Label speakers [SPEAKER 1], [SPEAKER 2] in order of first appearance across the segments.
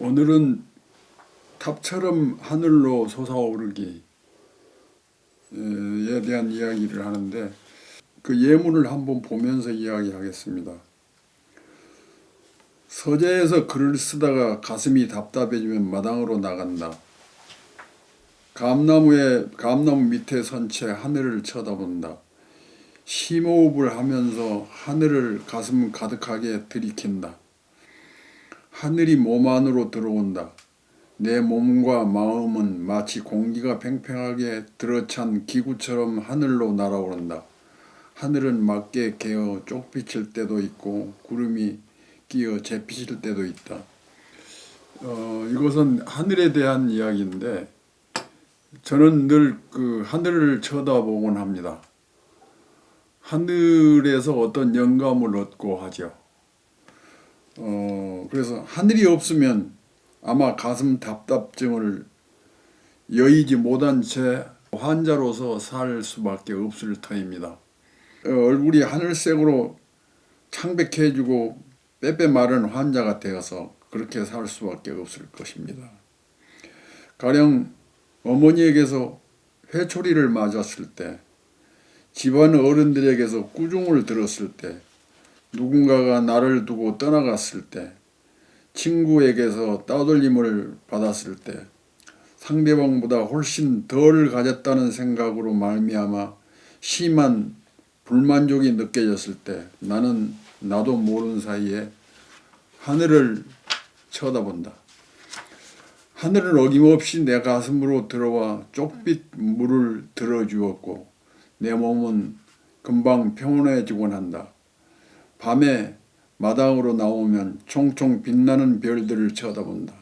[SPEAKER 1] 오늘은 탑처럼 하늘로 솟아오르기에 대한 이야기를 하는데 그 예문을 한번 보면서 이야기하겠습니다. 서재에서 글을 쓰다가 가슴이 답답해지면 마당으로 나간다. 감나무 밑에 선 채 하늘을 쳐다본다. 심호흡을 하면서 하늘을 가슴 가득하게 들이킨다. 하늘이 몸 안으로 들어온다. 내 몸과 마음은 마치 공기가 팽팽하게 들어찬 기구처럼 하늘로 날아오른다. 하늘은 맑게 개어 쪽비칠 때도 있고 구름이 끼어 재비칠 때도 있다. 이것은 하늘에 대한 이야기인데 저는 늘 그 하늘을 쳐다보곤 합니다. 하늘에서 어떤 영감을 얻고 하죠. 그래서 하늘이 없으면 아마 가슴 답답증을 여의지 못한 채 환자로서 살 수밖에 없을 터입니다. 얼굴이 하늘색으로 창백해지고 빼빼 마른 환자가 되어서 그렇게 살 수밖에 없을 것입니다. 가령 어머니에게서 회초리를 맞았을 때, 집안 어른들에게서 꾸중을 들었을 때, 누군가가 나를 두고 떠나갔을 때, 친구에게서 따돌림을 받았을 때, 상대방보다 훨씬 덜 가졌다는 생각으로 말미암아 심한 불만족이 느껴졌을 때 나는 나도 모르는 사이에 하늘을 쳐다본다. 하늘은 어김없이 내 가슴으로 들어와 쪽빛 물을 들어주었고 내 몸은 금방 평온해지곤 한다. 밤에 마당으로 나오면 총총 빛나는 별들을 쳐다본다.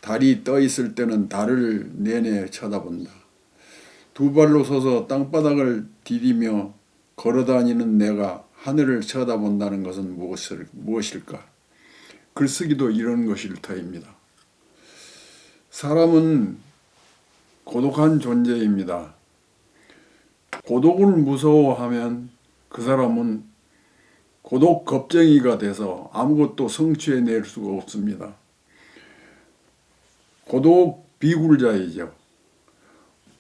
[SPEAKER 1] 달이 떠 있을 때는 달을 내내 쳐다본다. 두 발로 서서 땅바닥을 디디며 걸어다니는 내가 하늘을 쳐다본다는 것은 무엇일까? 글쓰기도 이런 것일 터입니다. 사람은 고독한 존재입니다. 고독을 무서워하면 그 사람은 고독 겁쟁이가 돼서 아무것도 성취해낼 수가 없습니다. 고독 비굴자이죠.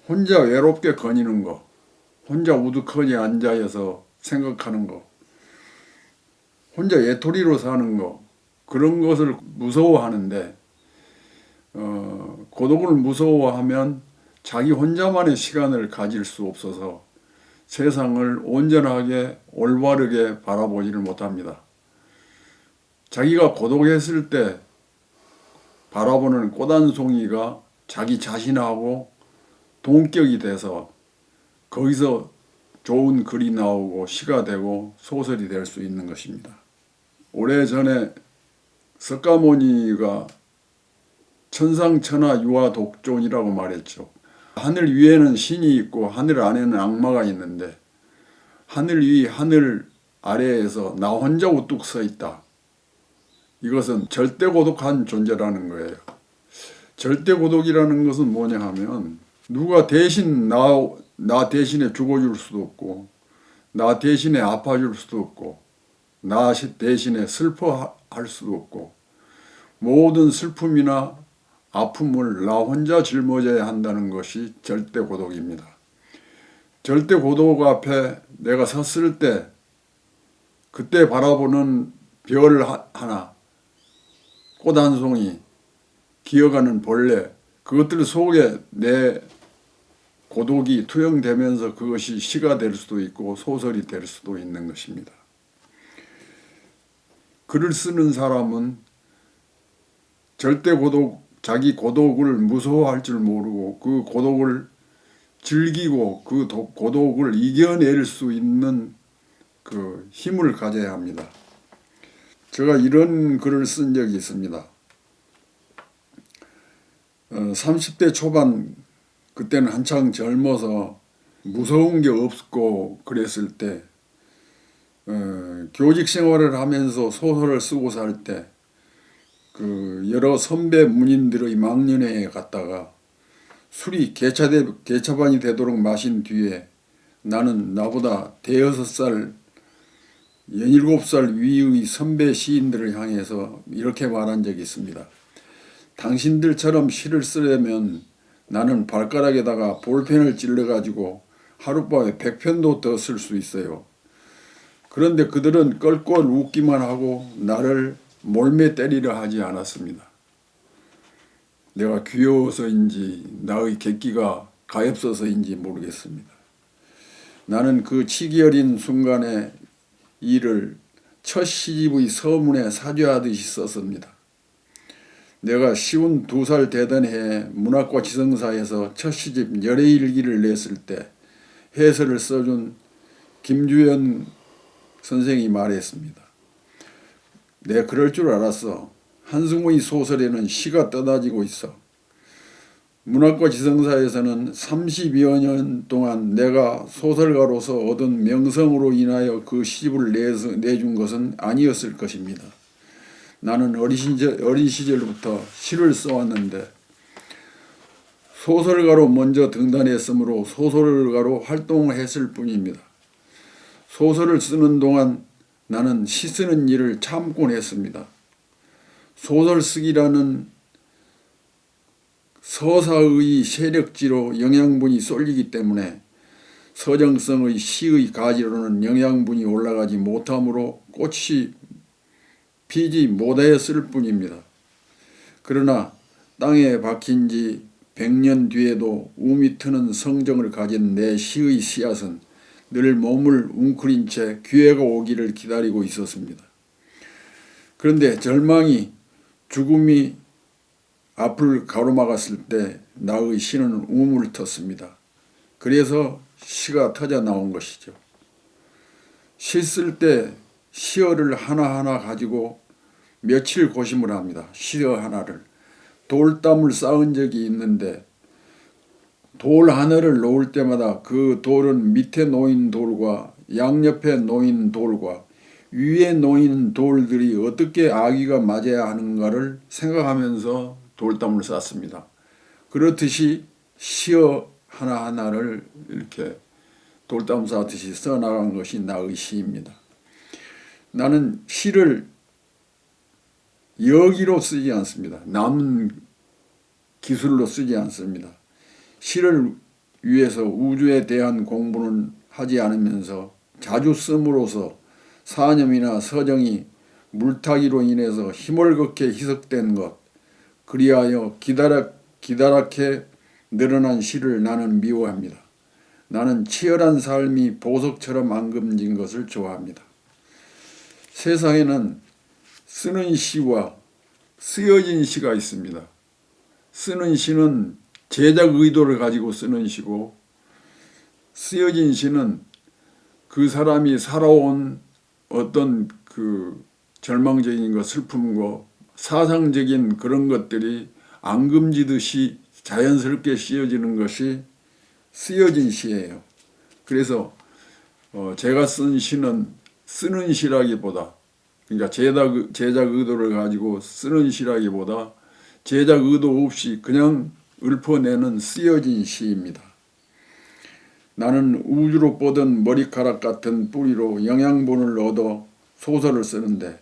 [SPEAKER 1] 혼자 외롭게 거니는 거, 혼자 우두커니 앉아서 생각하는 거, 혼자 외톨이로 사는 거, 그런 것을 무서워하는데 고독을 무서워하면 자기 혼자만의 시간을 가질 수 없어서 세상을 온전하게 올바르게 바라보지를 못합니다. 자기가 고독했을 때 바라보는 꽃 한 송이가 자기 자신하고 동격이 돼서 거기서 좋은 글이 나오고 시가 되고 소설이 될 수 있는 것입니다. 오래전에 석가모니가 천상천하 유아독존이라고 말했죠. 하늘 위에는 신이 있고 하늘 안에는 악마가 있는데 하늘 위 하늘 아래에서 나 혼자 우뚝 서 있다. 이것은 절대 고독한 존재라는 거예요. 절대 고독이라는 것은 뭐냐 하면 누가 대신 나 대신에 죽어줄 수도 없고 나 대신에 아파줄 수도 없고 나 대신에 슬퍼할 수도 없고 모든 슬픔이나 아픔을 나 혼자 짊어져야 한다는 것이 절대 고독입니다. 절대 고독 앞에 내가 섰을 때 그때 바라보는 별 하나, 꽃 한 송이, 기어가는 벌레, 그것들 속에 내 고독이 투영되면서 그것이 시가 될 수도 있고 소설이 될 수도 있는 것입니다. 글을 쓰는 사람은 절대 고독, 자기 고독을 무서워할 줄 모르고 그 고독을 즐기고 그 고독을 이겨낼 수 있는 그 힘을 가져야 합니다. 제가 이런 글을 쓴 적이 있습니다. 30대 초반, 그때는 한창 젊어서 무서운 게 없고 그랬을 때 교직 생활을 하면서 소설을 쓰고 살 때 그 여러 선배 문인들의 망년회에 갔다가 술이 개차반이 되도록 마신 뒤에 나는 나보다 대여섯 살, 17살 위의 선배 시인들을 향해서 이렇게 말한 적이 있습니다. 당신들처럼 시를 쓰려면 나는 발가락에다가 볼펜을 찔러가지고 하룻밤에 100편도 더 쓸 수 있어요. 그런데 그들은 껄껄 웃기만 하고 나를 몰매 때리려 하지 않았습니다. 내가 귀여워서인지 나의 객기가 가엾어서인지 모르겠습니다. 나는 그 치기 어린 순간의 일을 첫 시집의 서문에 사죄하듯이 썼습니다. 내가 쉬운 2살 되던 해에 문학과 지성사에서 첫 시집 열의 일기를 냈을 때 해설을 써준 김주연 선생이 말했습니다. 내가 그럴 줄 알았어. 한승우의 소설에는 시가 떠다지고 있어. 문학과 지성사에서는 32여 년 동안 내가 소설가로서 얻은 명성으로 인하여 그 시집을 내준 것은 아니었을 것입니다. 나는 어린 시절부터 시를 써왔는데 소설가로 먼저 등단했으므로 소설가로 활동을 했을 뿐입니다. 소설을 쓰는 동안 나는 시 쓰는 일을 참곤 했습니다. 소설 쓰기라는 서사의 세력지로 영양분이 쏠리기 때문에 서정성의 시의 가지로는 영양분이 올라가지 못하므로 꽃이 피지 못하였을 뿐입니다. 그러나 땅에 박힌 지 100년 뒤에도 움이 트는 성정을 가진 내 시의 씨앗은 늘 몸을 웅크린 채 기회가 오기를 기다리고 있었습니다. 그런데 절망이 죽음이 앞을 가로막았을 때 나의 시는 우물 텄습니다. 그래서 시가 터져 나온 것이죠. 시 쓸 때 시어를 하나하나 가지고 며칠 고심을 합니다. 시어 하나를. 돌담을 쌓은 적이 있는데 돌 하나를 놓을 때마다 그 돌은 밑에 놓인 돌과 양옆에 놓인 돌과 위에 놓인 돌들이 어떻게 아기가 맞아야 하는가를 생각하면서 돌담을 쌓습니다. 그렇듯이 시어 하나하나를 이렇게 돌담 쌓듯이 써나간 것이 나의 시입니다. 나는 시를 여기로 쓰지 않습니다. 남은 기술로 쓰지 않습니다. 시를 위해서 우주에 대한 공부는 하지 않으면서 자주 씀으로써 사념이나 서정이 물타기로 인해서 힘을겁게 희석된 것, 그리하여 기다랗게 늘어난 시를 나는 미워합니다. 나는 치열한 삶이 보석처럼 앙금진 것을 좋아합니다. 세상에는 쓰는 시와 쓰여진 시가 있습니다. 쓰는 시는 제작 의도를 가지고 쓰는 시고, 쓰여진 시는 그 사람이 살아온 어떤 그 절망적인 것, 슬픔과 사상적인 그런 것들이 앙금지듯이 자연스럽게 씌어지는 것이 쓰여진 시예요. 그래서 제가 쓴 시는 쓰는 시라기보다, 그러니까 제작 의도를 가지고 쓰는 시라기보다 제작 의도 없이 그냥 읊어내는 쓰여진 시입니다. 나는 우주로 뻗은 머리카락 같은 뿌리로 영양분을 얻어 소설을 쓰는데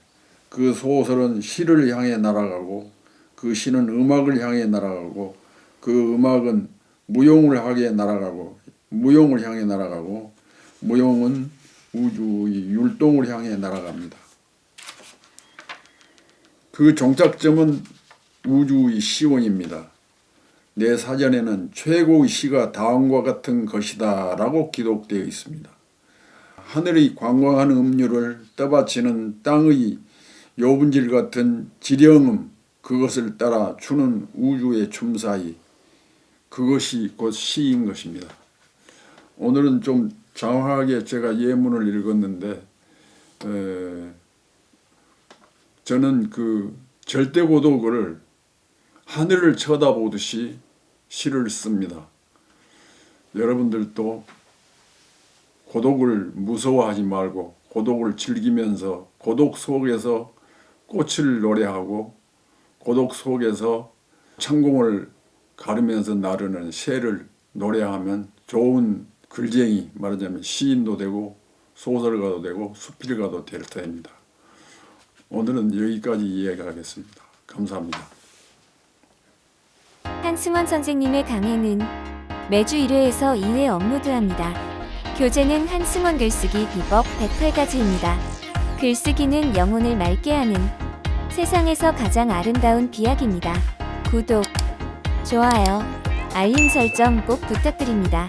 [SPEAKER 1] 그 소설은 시를 향해 날아가고 그 시는 음악을 향해 날아가고 그 음악은 무용을 향해 날아가고 무용은 우주의 율동을 향해 날아갑니다. 그 종착점은 우주의 시원입니다. 내 사전에는 최고의 시가 다음과 같은 것이다 라고 기록되어 있습니다. 하늘의 광광한 음료를 떠받치는 땅의 요분질 같은 지령음, 그것을 따라 추는 우주의 춤사위, 그것이 곧 시인 것입니다. 오늘은 좀 장황하게 제가 예문을 읽었는데 저는 그 절대고독을 하늘을 쳐다보듯이 시를 씁니다. 여러분들도 고독을 무서워하지 말고 고독을 즐기면서 고독 속에서 꽃을 노래하고 고독 속에서 창공을 가르면서 나르는 새를 노래하면 좋은 글쟁이, 말하자면 시인도 되고 소설가도 되고 수필가도 될 터입니다. 오늘은 여기까지 이야기하겠습니다. 감사합니다.
[SPEAKER 2] 한승원 선생님의 강해는 매주 1회에서 2회 업로드합니다. 교재는 한승원 글쓰기 비법 108가지입니다. 글쓰기는 영혼을 맑게 하는 세상에서 가장 아름다운 비약입니다. 구독, 좋아요, 알림 설정 꼭 부탁드립니다.